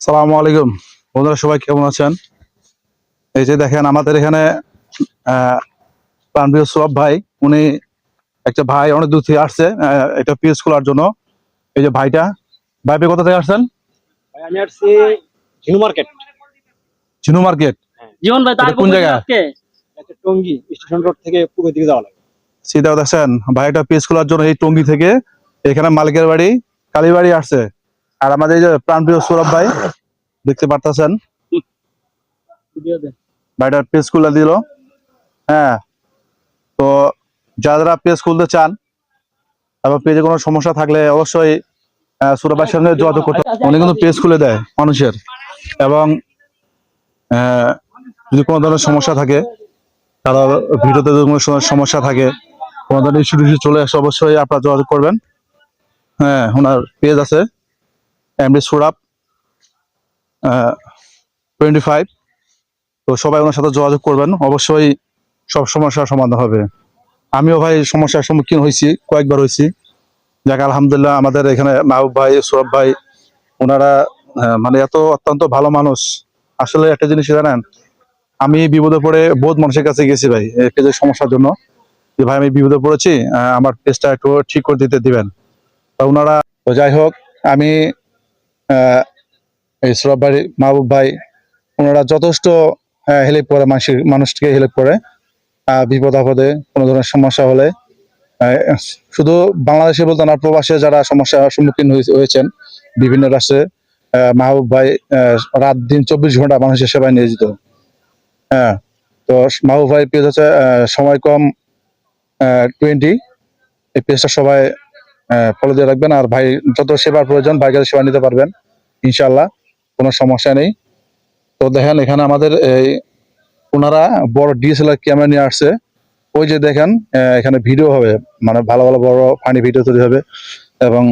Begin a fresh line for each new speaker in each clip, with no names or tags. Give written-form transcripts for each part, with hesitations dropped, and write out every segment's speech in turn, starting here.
সালামু আলাইকুম বন্ধুরা, সবাই কেমন আছেন? এই যে দেখেন আমাদের এখানে প্রাণপ্রিয় সৌরভ ভাই, উনি একটা ভাই অনেক দূর থেকে আসছে একটা পেজ খোলার জন্য। এই যে ভাইটা, ভাই আপনি কোথা থেকে আসছেন?
ভাই আমি আসছি ঝিনু মার্কেট।
চিনু মার্কেট?
জীবন ভাই তার
কোন জায়গা?
একটা টঙ্গী স্টেশন রোড থেকে পূর্ব দিকে যাওয়া লাগে।
সেটাও দেখছেন, ভাই একটা পেজ খোলার জন্য এই টঙ্গী থেকে এখানে মালিকের বাড়ি কালীবাড়ি আসছে। আর আমাদের এই যে প্রাণপ্রিয় সৌরভ ভাই দেখতে পারতেছেন, ভাইটার পেজ খুলে দিল। হ্যাঁ, তো যারা পেজ খুলতে চান এবং পেজে কোনো সমস্যা থাকলে অবশ্যই সৌরভ ভাইয়ের সঙ্গে যোগাযোগ করতে। উনি কিন্তু পেজ খুলে দেয় মানুষের, এবং যদি কোনো ধরনের সমস্যা থাকে, কারো ভিডিওতে যদি কোনো সমস্যা থাকে, কোনো ধরনের ইস্যু চলে আসে, অবশ্যই আপনারা যোগাযোগ করবেন। হ্যাঁ, ওনার পেজ আছে এমডি সৌরভ 25। তো সবাই ওনার সাথে যোগাযোগ করবেন, অবশ্যই সব সমস্যার সমাধান হবে। আমিও ভাই সমস্যার সম্মুখীন হয়েছি, কয়েকবার হয়েছি। যাক আলহামদুলিল্লাহ, আমাদের এখানে মাহবুব ভাই, সৌরভ ভাই, ওনারা মানে এত অত্যন্ত ভালো মানুষ। আসলে একটা জিনিস জানেন, আমি বিপদে পড়ে বহুত মানুষের কাছে গেছি ভাই এই পেজের সমস্যার জন্য, যে ভাই আমি বিপদে পড়েছি, আমার পেজটা একটু ঠিক করে দিতে দিবেন। তা ওনারা, তো যাই হোক, আমি এই সৌরভ ভাই, মাহবুব ভাই, ওনারা যথেষ্ট হেল্প করে, মানুষকে হেল্প করে। বিপদ আপদে কোনো ধরনের সমস্যা হলে শুধু বাংলাদেশে বলতে না, প্রবাসে যারা সমস্যার সম্মুখীন হয়েছেন বিভিন্ন রাষ্ট্রে, মাহবুব ভাই রাত দিন 24 ঘন্টা মানুষের সেবায় নিয়োজিত। হ্যাঁ, তো মাহবুব ভাই পেজ হচ্ছে সময় কম 20। এই পেজটা সবাই ফলো দিয়ে রাখবেন। আর ভাই যত সেবার প্রয়োজন ভাইয়ের কাছে সেবা নিতে পারবেন ইনশাল্লাহ, কোনো সমস্যা নেই। তো দেখেন এখানে আমাদের এই ওনারা বড় ডিএসএলআর ক্যামেরা নিয়ে আসছে। ওই যে দেখেন এখানে ভিডিও হবে, মানে ভালো ভালো বড় ফানি ভিডিও তৈরি হবে, এবং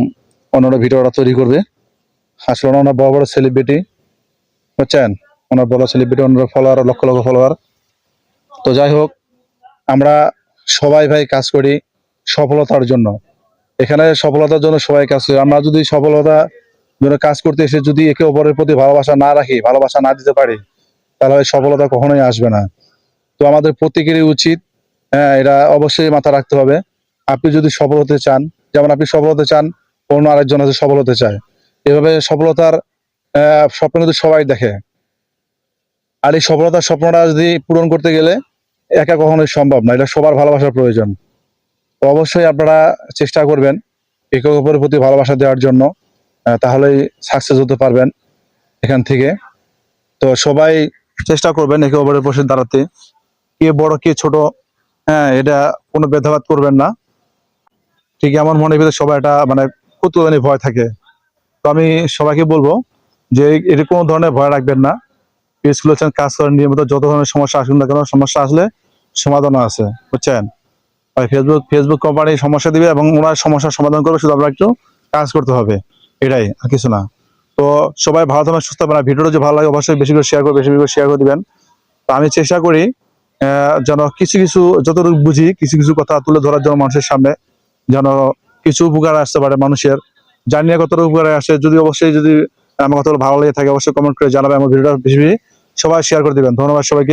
অন্যান্য ভিডিও ওরা তৈরি করবে। আসলে ওনার বড় বড় সেলিব্রিটি, বুঝছেন, ওনার বড় সেলিব্রিটি, ওনার ফলোয়ার লক্ষ লক্ষ ফলোয়ার। তো যাই হোক, আমরা সবাই ভাই কাজ করি সফলতার জন্য। এখানে সফলতার জন্য সবাই কাজ করি। আমরা যদি সফলতা জন্য কাজ করতে এসে যদি একে অপরের প্রতি ভালোবাসা না রাখি, ভালোবাসা না দিতে পারি, তাহলে সফলতা কখনোই আসবে না। তো আমাদের প্রত্যেকেরই উচিত, এটা অবশ্যই মাথায় রাখতে হবে। আপনি যদি সফল হতে চান, যেমন আপনি সফল হতে চান, অন্য আরেকজন আছে সফল হতে চায়, এভাবে সফলতার স্বপ্ন কিন্তু সবাই দেখে। আর এই সফলতার স্বপ্নটা যদি পূরণ করতে গেলে একা কখনোই সম্ভব না, এটা সবার ভালোবাসার প্রয়োজন। তো অবশ্যই আপনারা চেষ্টা করবেন একে অপরের প্রতি ভালোবাসা দেওয়ার জন্য, তাহলেই সাকসেস হতে পারবেন এখান থেকে। তো সবাই চেষ্টা করবেন একে অপরের পাশে দাঁড়াতে, কে বড় কে ছোট, হ্যাঁ, এটা কোনো ভেদাভেদ করবেন না। ঠিক আমার মনের ভিতরে সবাই এটা মানে কৌতূহলী ভয় থাকে। তো আমি সবাইকে বলবো যে এটা কোনো ধরনের ভয় রাখবেন না। পেজ খুলেছেন, কাজ করেন নিয়মিত, যত ধরনের সমস্যা আসুন না কেন, সমস্যা আসলে সমাধান আছে, বুঝছেন। আর ফেসবুক কোম্পানি সমস্যা দিবে এবং ওনার সমস্যার সমাধান করবে, শুধু আপনার একটু কাজ করতে হবে, এটাই, আর কিছু না। তো সবাই ভালো থাকবেন, সুস্থ থাকবেন। ভিডিওটা যদি ভালো লাগে অবশ্যই বেশি করে শেয়ার করে, বেশি করে শেয়ার করে দিবেন। তো আমি চেষ্টা করি যেন কিছু কিছু যতটুকু বুঝি কিছু কিছু কথা তুলে ধরার জন্য মানুষের সামনে, যেন কিছু উপকার আসতে পারে মানুষের। জানি না কতটা উপকারে আসে, যদি অবশ্যই যদি আমার কথা ভালো লেগে থাকে অবশ্যই কমেন্ট করে জানাবে। আমার ভিডিওটা বেশি বেশি সবাই শেয়ার করে দিবেন। ধন্যবাদ সবাইকে।